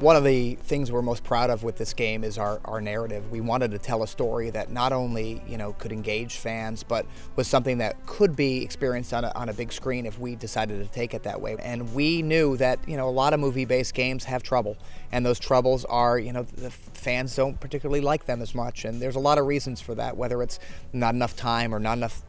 One of the things we're most proud of with this game is our narrative. We wanted to tell a story that not only, could engage fans, but was something that could be experienced on a big screen if we decided to take it that way. And we knew that, a lot of movie-based games have trouble. And those troubles are, the fans don't particularly like them as much. And there's a lot of reasons for that, whether it's not enough time or not enough,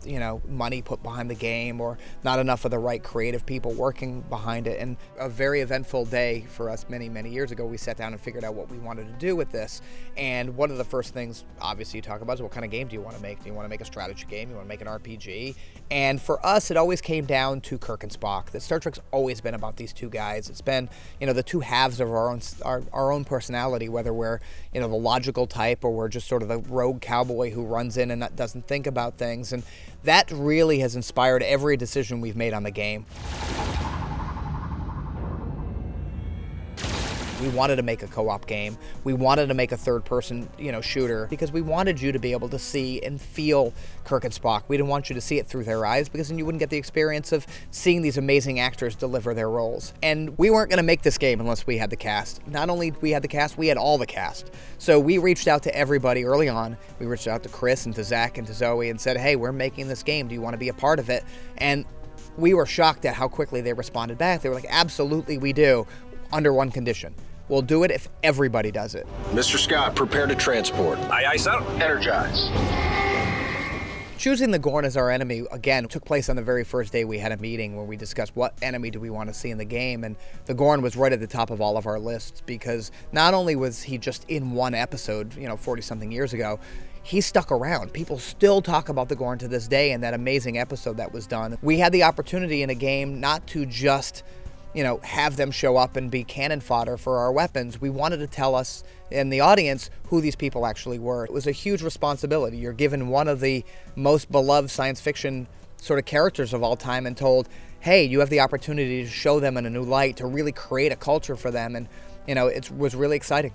money put behind the game or not enough of the right creative people working behind it. And a very eventful day for us many, many years ago, we sat down and figured out what we wanted to do with this. And one of the first things, obviously, you talk about is what kind of game do you want to make? Do you want to make a strategy game? Do you want to make an RPG? And for us, it always came down to Kirk and Spock. That Star Trek's always been about these two guys. It's been, the two halves of our own personality, whether we're, the logical type or we're just sort of the rogue cowboy who runs in and doesn't think about things. And that really has inspired every decision we've made on the game. We wanted to make a co-op game. We wanted to make a third-person, shooter because we wanted you to be able to see and feel Kirk and Spock. We didn't want you to see it through their eyes because then you wouldn't get the experience of seeing these amazing actors deliver their roles. And we weren't going to make this game unless we had the cast. Not only we had the cast, we had all the cast. So we reached out to everybody early on. We reached out to Chris and to Zach and to Zoe and said, hey, we're making this game. Do you want to be a part of it? And we were shocked at how quickly they responded back. They were like, absolutely, we do, under one condition. We'll do it if everybody does it. Mr. Scott, prepare to transport. Aye, aye, sir. Energize. Choosing the Gorn as our enemy, again, took place on the very first day we had a meeting where we discussed what enemy do we want to see in the game, and the Gorn was right at the top of all of our lists because not only was he just in one episode, 40-something years ago, he stuck around. People still talk about the Gorn to this day and that amazing episode that was done. We had the opportunity in a game not to just have them show up and be cannon fodder for our weapons. We wanted to tell us in the audience who these people actually were. It was a huge responsibility. You're given one of the most beloved science fiction sort of characters of all time and told, hey, you have the opportunity to show them in a new light, to really create a culture for them. And, it was really exciting.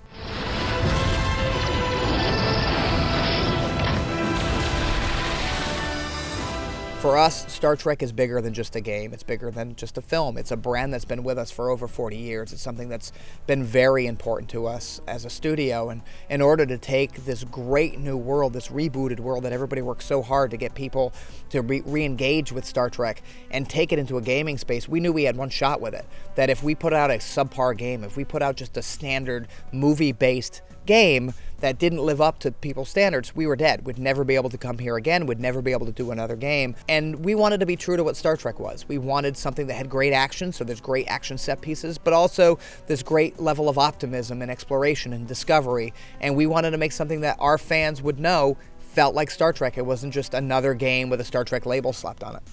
For us, Star Trek is bigger than just a game. It's bigger than just a film. It's a brand that's been with us for over 40 years. It's something that's been very important to us as a studio. And in order to take this great new world, this rebooted world that everybody works so hard to get people to re-engage with Star Trek and take it into a gaming space, we knew we had one shot with it. That if we put out a subpar game, if we put out just a standard movie-based game that didn't live up to people's standards, we were dead. We'd never be able to come here again. We'd never be able to do another game. And we wanted to be true to what Star Trek was. We wanted something that had great action, so there's great action set pieces, but also this great level of optimism and exploration and discovery. And we wanted to make something that our fans would know felt like Star Trek. It wasn't just another game with a Star Trek label slapped on it.